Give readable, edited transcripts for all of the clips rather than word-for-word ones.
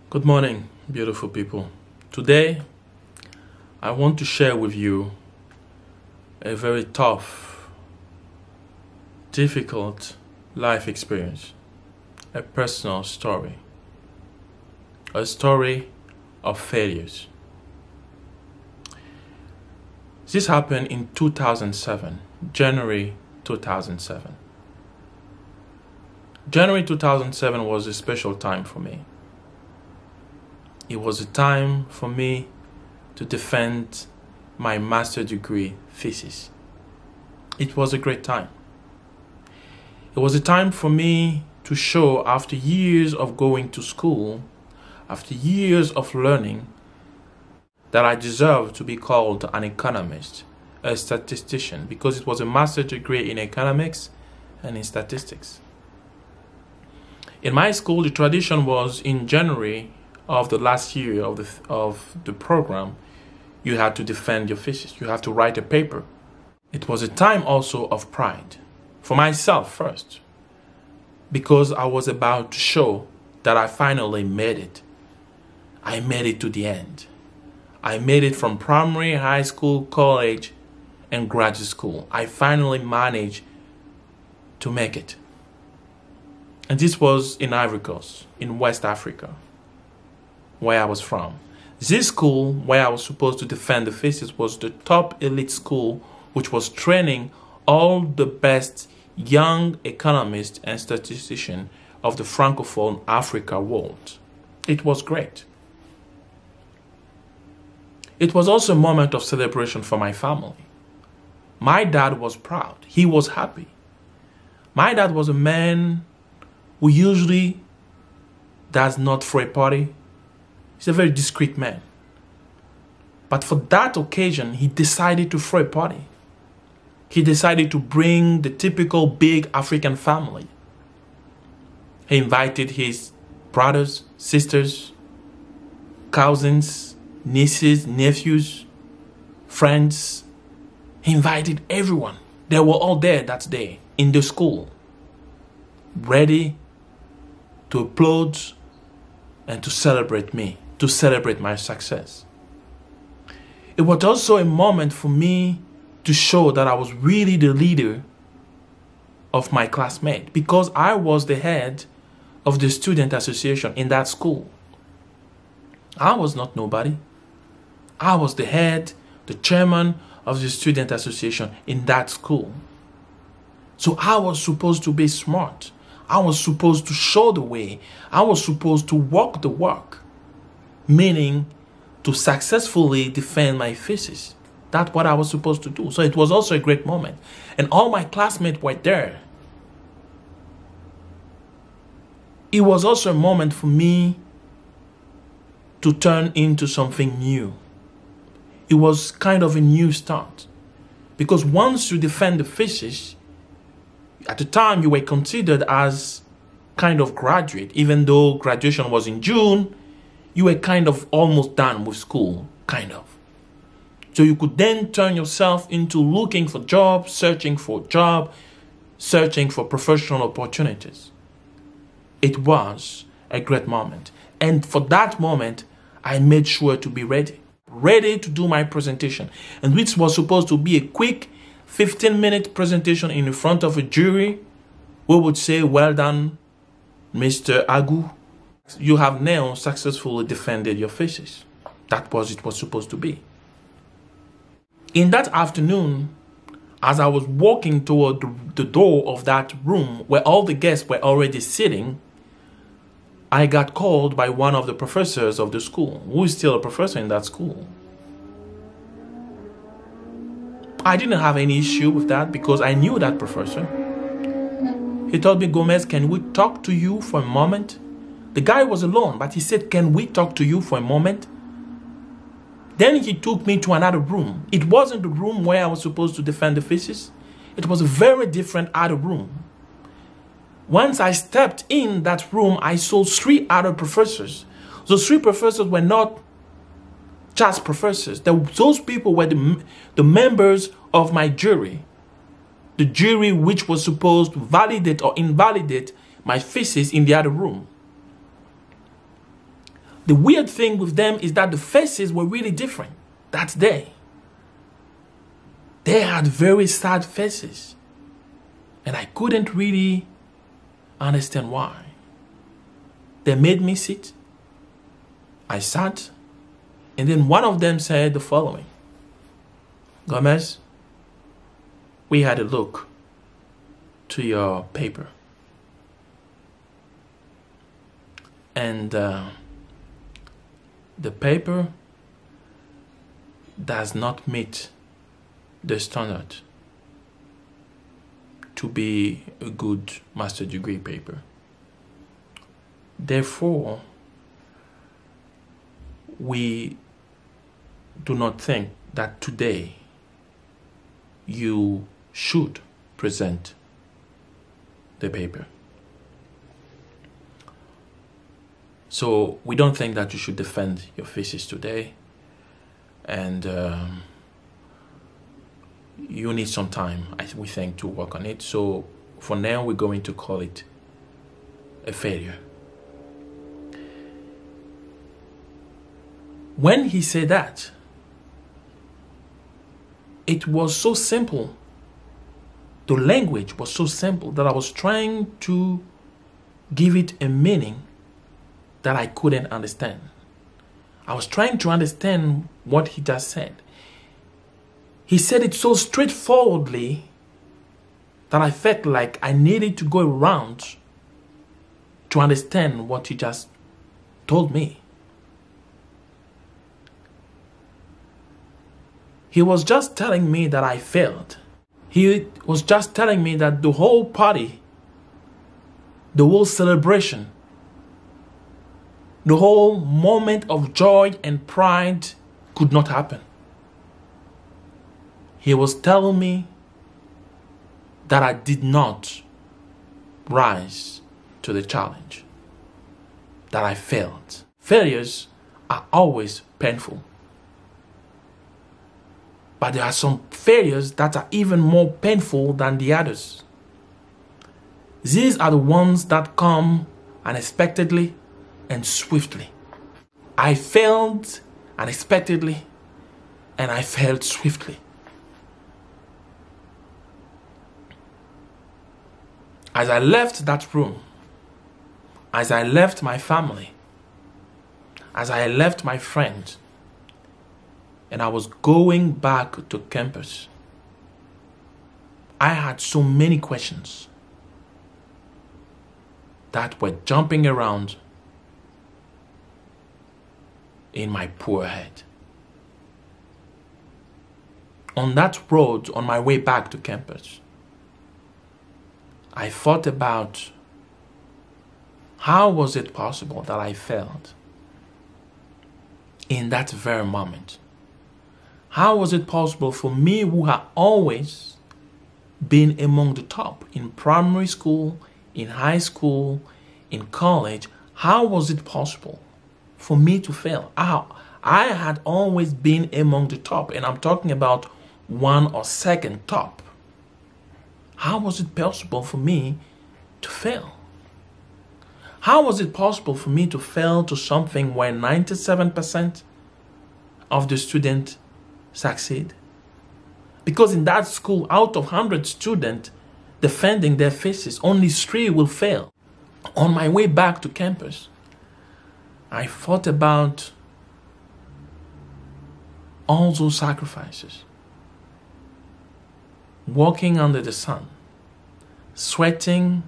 Good morning, beautiful people. Today, I want to share with you a very tough, difficult life experience, a personal story, a story of failures. This happened in 2007, January 2007. January 2007 was a special time for me. It was a time for me to defend my master's degree thesis. It was a great time. It was a time for me to show, after years of going to school, after years of learning, that I deserve to be called an economist, a statistician, because it was a master's degree in economics and in statistics. In my school, the tradition was in January of the last year of the program, you had to defend your thesis. You have to write a paper. It was a time also of pride for myself first, because I was about to show that I finally made it. I made it to the end. I made it from primary, high school, college, and graduate school. I finally managed to make it. And this was in Ivory Coast, in West Africa, where I was from. This school, where I was supposed to defend the thesis, was the top elite school, which was training all the best young economists and statisticians of the Francophone Africa world. It was great. It was also a moment of celebration for my family. My dad was proud. He was happy. My dad was a man who usually does not throw a party. He's a very discreet man. But for that occasion, he decided to throw a party. He decided to bring the typical big African family. He invited his brothers, sisters, cousins, nieces, nephews, friends. He invited everyone. They were all there that day in the school, ready to applaud and to celebrate me, to celebrate my success. It was also a moment for me to show that I was really the leader of my classmate, because I was the head of the student association in that school. I was not nobody. I was the head, the chairman of the student association in that school. So I was supposed to be smart. I was supposed to show the way. I was supposed to walk the walk, meaning to successfully defend my thesis. That's what I was supposed to do. So it was also a great moment. And all my classmates were there. It was also a moment for me to turn into something new. It was kind of a new start. Because once you defend the thesis, at the time you were considered as kind of graduate. Even though graduation was in June, you were kind of almost done with school, kind of. So you could then turn yourself into looking for jobs, searching for a job, searching for professional opportunities. It was a great moment. And for that moment, I made sure to be ready to do my presentation. And which was supposed to be a quick 15-minute presentation in front of a jury. We would say, well done, Mr. Agu. You have now successfully defended your thesis. That was it was supposed to be. In that afternoon, as I was walking toward the door of that room where all the guests were already sitting, I got called by one of the professors of the school, who is still a professor in that school. I didn't have any issue with that because I knew that professor. He told me, Gomez, can we talk to you for a moment? The guy was alone, but he said, can we talk to you for a moment? Then he took me to another room. It wasn't the room where I was supposed to defend the thesis. It was a very different other room. Once I stepped in that room, I saw 3 other professors. Those 3 professors were not just professors. Those people were the members of my jury. The jury which was supposed to validate or invalidate my thesis in the other room. The weird thing with them is that the faces were really different that day. They had very sad faces. And I couldn't really understand why. They made me sit. I sat. And then one of them said the following: Gomez, we had a look to your paper. And the paper does not meet the standard to be a good master degree paper. Therefore, we do not think that today you should present the paper. So we don't think that you should defend your thesis today, and you need some time, we think, to work on it. So for now, we're going to call it a failure. When he said that, it was so simple. The language was so simple that I was trying to give it a meaning that I couldn't understand. I was trying to understand what he just said. He said it so straightforwardly that I felt like I needed to go around to understand what he just told me. He was just telling me that I failed. He was just telling me that the whole party, the whole celebration, the whole moment of joy and pride could not happen. He was telling me that I did not rise to the challenge, that I failed. Failures are always painful. But there are some failures that are even more painful than the others. These are the ones that come unexpectedly and swiftly. I failed unexpectedly and I failed swiftly. As I left that room, as I left my family, as I left my friends, and I was going back to campus, I had so many questions that were jumping around in my poor head. On that road, on my way back to campus, I thought about how was it possible that I failed in that very moment. How was it possible for me, who had always been among the top in primary school, in high school, in college, how was it possible for me to fail? I had always been among the top, and I'm talking about one or second top. How was it possible for me to fail? How was it possible for me to fail to something where 97% of the students succeed? Because in that school, out of 100 students defending their thesis, only 3 will fail. On my way back to campus, I thought about all those sacrifices. Walking under the sun, sweating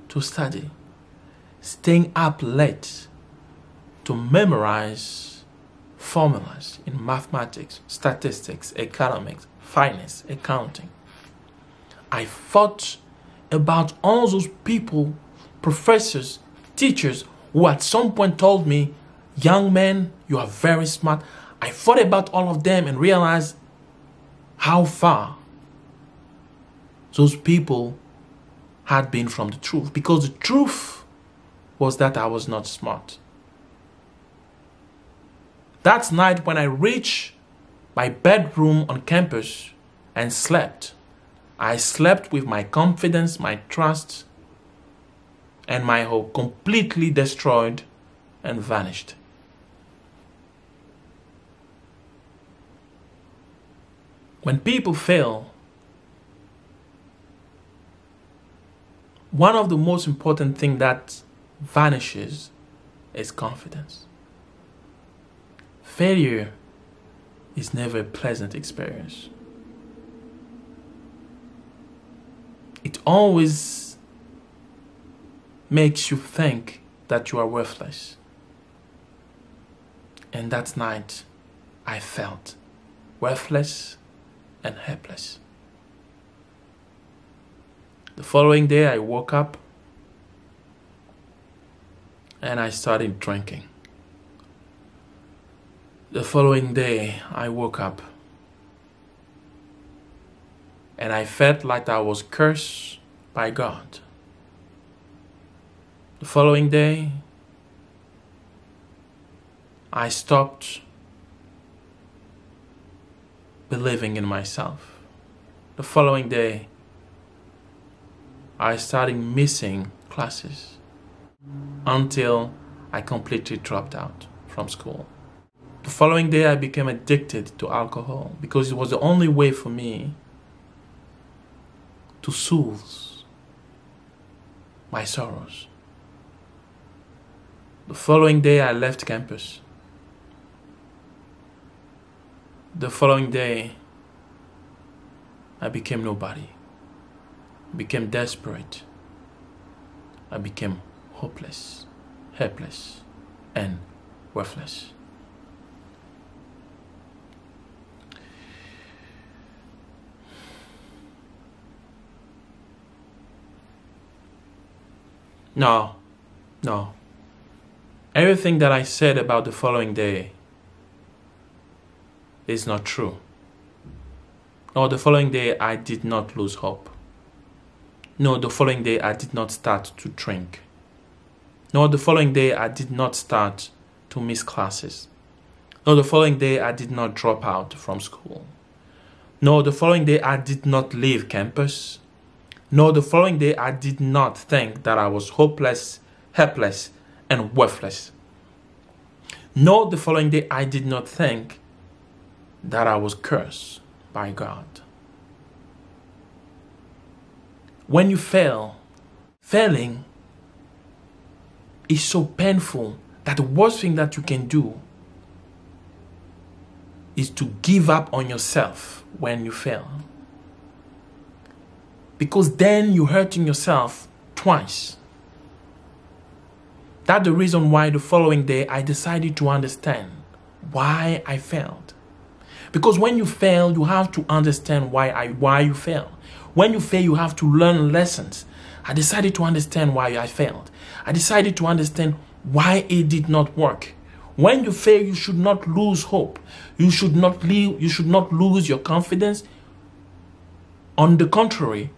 to study, staying up late to memorize formulas in mathematics, statistics, economics, finance, accounting. I thought about all those people, professors, teachers, who at some point told me, young man, you are very smart. I thought about all of them and realized how far those people had been from the truth. Because the truth was that I was not smart. That night when I reached my bedroom on campus and slept, I slept with my confidence, my trust, and my hope completely destroyed and vanished. When people fail, one of the most important things that vanishes is confidence. Failure is never a pleasant experience. It always makes you think that you are worthless. And that night, I felt worthless and helpless. The following day, I woke up and I started drinking. The following day, I woke up and I felt like I was cursed by God. The following day, I stopped believing in myself. The following day, I started missing classes until I completely dropped out from school. The following day, I became addicted to alcohol because it was the only way for me to soothe my sorrows. The following day, I left campus. The following day, I became nobody. I became desperate. I became hopeless, helpless, and worthless. No. Everything that I said about the following day is not true. No, the following day I did not lose hope. No, the following day I did not start to drink. No, the following day I did not start to miss classes. No, the following day I did not drop out from school. No, the following day I did not leave campus. No, the following day I did not think that I was hopeless, helpless, and worthless. No, the following day I did not think that I was cursed by God. When you fail, failing is so painful that the worst thing that you can do is to give up on yourself when you fail. Because then you're hurting yourself twice. That's the reason why the following day I decided to understand why I failed. Because when you fail, you have to understand why you fail. When you fail, you have to learn lessons. I decided to understand why I failed. I decided to understand why it did not work. When you fail, you should not lose hope. You should not lose your confidence. On the contrary,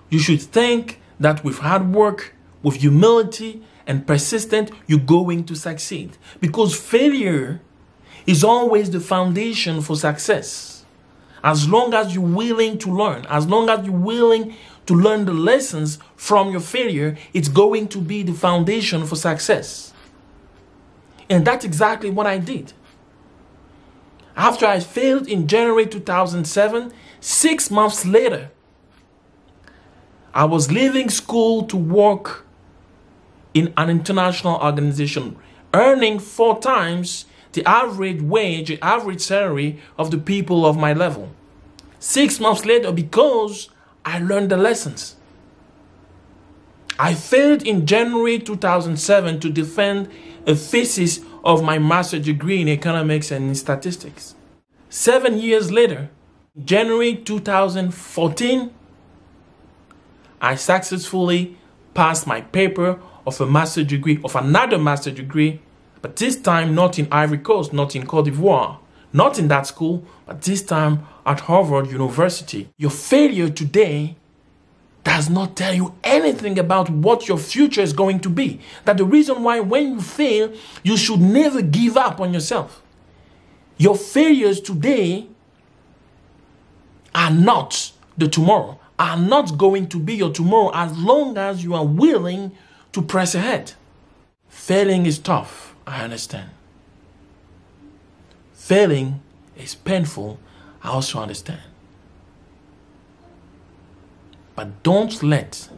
you should think that with hard work, with humility and persistence, you're going to succeed. Because failure is always the foundation for success. As long as you're willing to learn, as long as you're willing to learn the lessons from your failure, it's going to be the foundation for success. And that's exactly what I did. After I failed in January 2007, 6 months later, I was leaving school to work in an international organization, earning 4 times the average wage, the average salary of the people of my level. 6 months later, because I learned the lessons. I failed in January 2007 to defend a thesis of my master's degree in economics and in statistics. 7 years later, January 2014, I successfully passed my paper of a master's degree, of another master's degree, but this time not in Ivory Coast, not in Cote d'Ivoire, not in that school, but this time at Harvard University. Your failure today does not tell you anything about what your future is going to be. That's the reason why when you fail, you should never give up on yourself. Your failures today are not the tomorrow, are not going to be your tomorrow as long as you are willing to press ahead. Failing is tough, I understand. Failing is painful I also understand. But don't let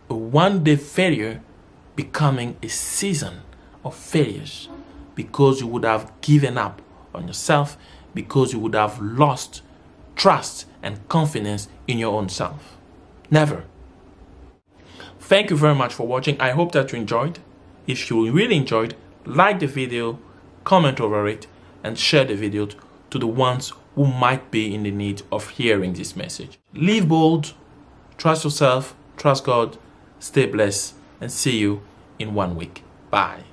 a one-day failure becoming a season of failures, because you would have given up on yourself, because you would have lost trust and confidence in your own self. Never. Thank you very much for watching. I hope that you enjoyed. If you really enjoyed, like the video, comment over it, and share the video to the ones who might be in the need of hearing this message. Live bold, trust yourself, trust God, stay blessed, and see you in 1 week. Bye.